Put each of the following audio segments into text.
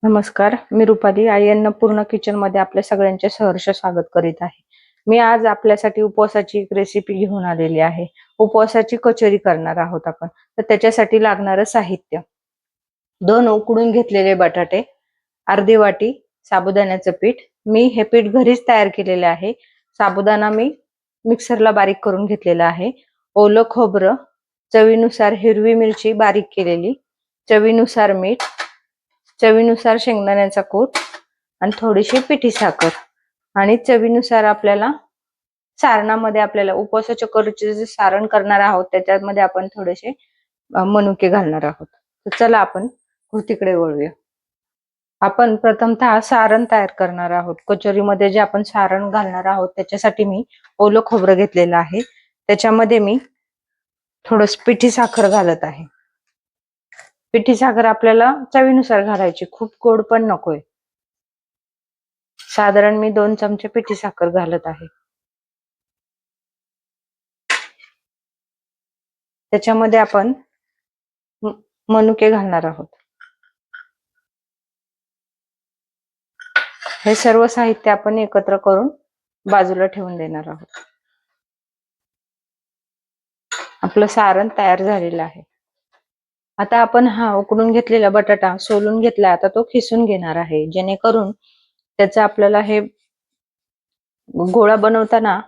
नमस्कार, मी रुपाली आई अन्नपूर्णा किचन मध्ये आपल्या सगळ्यांचे सहर्ष स्वागत करीत आहे. मी आज आपल्यासाठी उपवासाची एक रेसिपी घेऊन आलेली आहे. उपवासाची कचोरी करणार आहोत आपण. तर त्याच्यासाठी लागणारं साहित्य: 2 उकडून घेतलेले बटाटे, अर्धी वाटी साबुदाण्याचं पीठ. मी हे पीठ घरीच तयार केलेले आहे. साबुदाणा मी मिक्सरला बारीक करून घेतलेला आहे. ओलं खोबरं, चवीनुसार हिरवी मिरची बारीक केलेली, चवीनुसार मीठ, चवीनुसार शेंगदाण्याचा कूट आणि थोडीशी पिठी साखर. आणि चवीनुसार आपल्याला सारणामध्ये आपल्याला उपवासाच्या करूचे जे सारण करणार आहोत त्याच्यामध्ये आपण थोडेसे मनुके घालणार आहोत. तर चला आपण कृतीकडे वळूया. आपण प्रथमतः सारण तयार करणार आहोत. कचोरीमध्ये जे आपण सारण घालणार आहोत त्याच्यासाठी मी ओलं खोबरं घेतलेलं आहे. त्याच्यामध्ये मी थोडंसं पिठी साखर घालत आहे. पिठी साखर आपल्याला चवीनुसार घालायची, खूप गोड पण नकोय. साधारण मी 2 चमचे पिठी साखर घालत आहे. त्याच्यामध्ये आपण मनुके घालणार आहोत. हे सर्व साहित्य आपण एकत्र करून बाजूला ठेवून देणार आहोत. आपलं सारण तयार झालेलं आहे. आता आपण हा उकडून घेतलेला बटाटा सोलून घेतला, आता तो खिसून घेणार आहे, जेणेकरून त्याचा आपल्याला हे गोळा बनवताना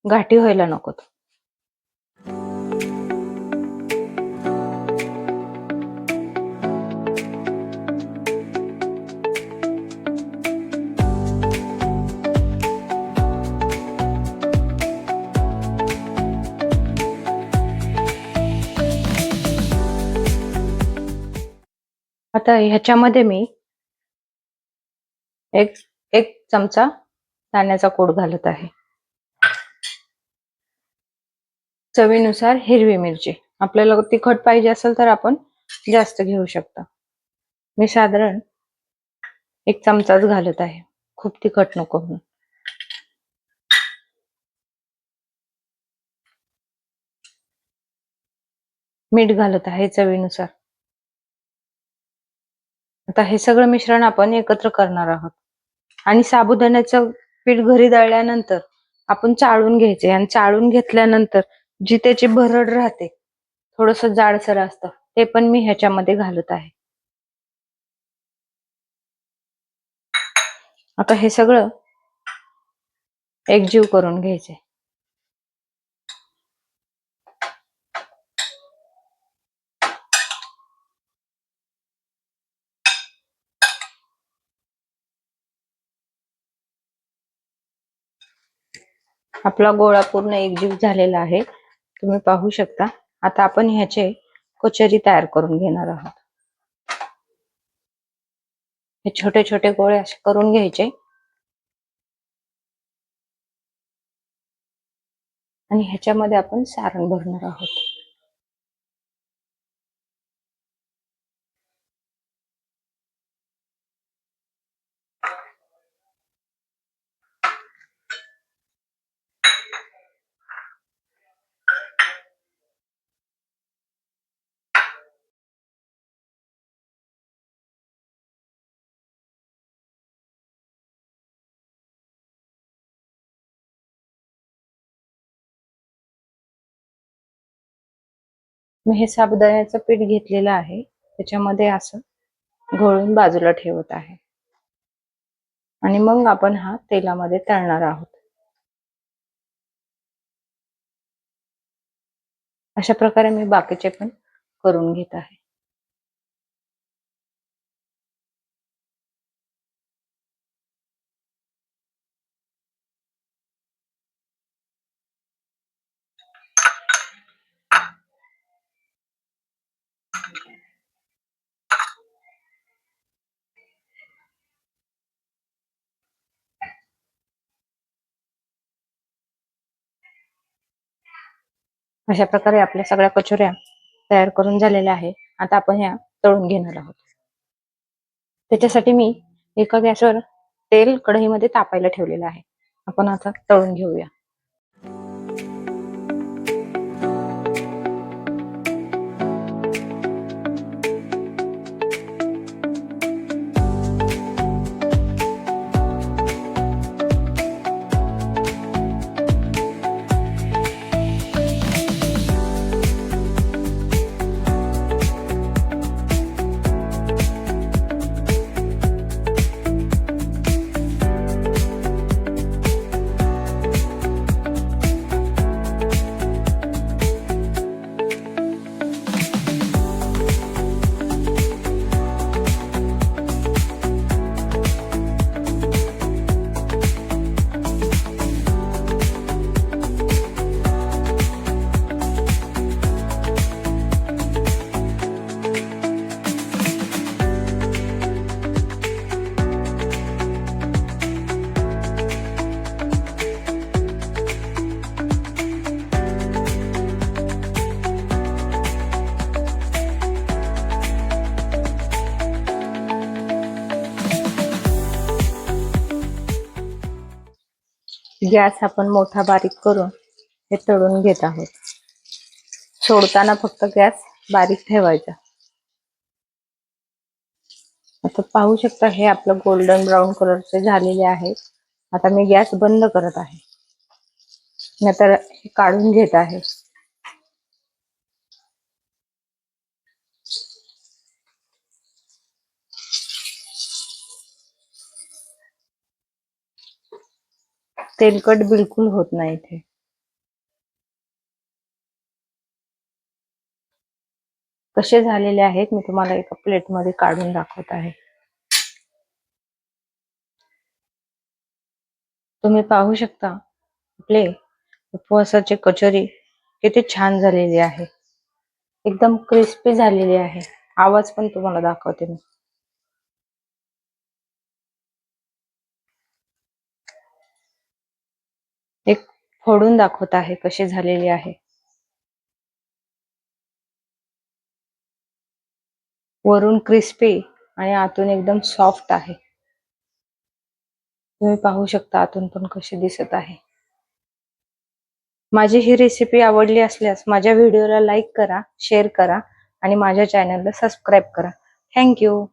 गाठी व्हायला नकोत. आता ह्याच्यामध्ये मी एक चमचा दाण्याचा कूट घालत आहे. चवीनुसार हिरवी मिरची. आपल्याला तिखट पाहिजे असेल तर आपण जास्त घेऊ शकता. मी साधारण 1 चमचाच घालत आहे, खूप तिखट नको म्हणून. मीठ घालत आहे चवीनुसार. आता हे सगळं मिश्रण आपण एकत्र करणार आहोत. आणि साबुदाण्याचं पीठ घरी दळल्यानंतर आपण चाळून घ्यायचे, आणि चाळून घेतल्यानंतर जी त्याची भरड राहते, थोडस जाडसर असतं, ते पण मी ह्याच्यामध्ये घालत आहे. आता हे सगळं एकजीव करून घ्यायचे. आपला गोळा पूर्ण एकजीव झालेला आहे, तुम्ही पाहू शकता. आता आपण ह्याचे कचोरी तयार करून घेणार आहोत. हे छोटे छोटे गोळे असे करून घ्यायचे आणि ह्याच्यामध्ये आपण सारण भरणार आहोत. मी हे साबुदाण्याचं पीठ घेतलेलं आहे, त्याच्यामध्ये असं घोळून बाजूला ठेवत आहे. आणि मग आपण हा तेलामध्ये तळणार आहोत. अशा प्रकारे मी बाकीचे पण करून घेत आहे. अशा प्रकारे आपल्या सगळ्या कचोऱ्या तयार करून झालेल्या आहे. आता आपण ह्या तळून घेणार आहोत. त्याच्यासाठी मी एका गॅसवर तेल कढईमध्ये तापायला ठेवलेलं आहे. आपण आता तळून घेऊया. गॅस आपण मोठा बारीक करून हे तळून घेत आहोत. सोडताना फक्त गॅस बारीक ठेवायचा. आता पाहू शकता हे आपलं गोल्डन ब्राऊन कलरचे झालेले आहे. आता मी गॅस बंद करत आहे. नंतर हे काढून घेत आहे. तेलकट बिलकुल होत नाही इथे. कसे झालेले आहेत मी तुम्हाला एका प्लेट मध्ये काढून दाखवत आहे. तुम्ही पाहू शकता आपले उपवासाचे कचोरी किती छान झालेली आहे. एकदम क्रिस्पी झालेली आहे. आवाज पण तुम्हाला दाखवते मी. एक फोडून दाखवत आहे कशी झालेली आहे. वरून क्रिस्पी आणि आतून एकदम सॉफ्ट आहे. तुम्ही पाहू शकता आतून पण कशी दिसत आहे. माझी ही रेसिपी आवडली असल्यास माझ्या व्हिडिओला लाईक करा, शेअर करा आणि माझ्या चॅनलला सबस्क्राईब करा. थँक्यू.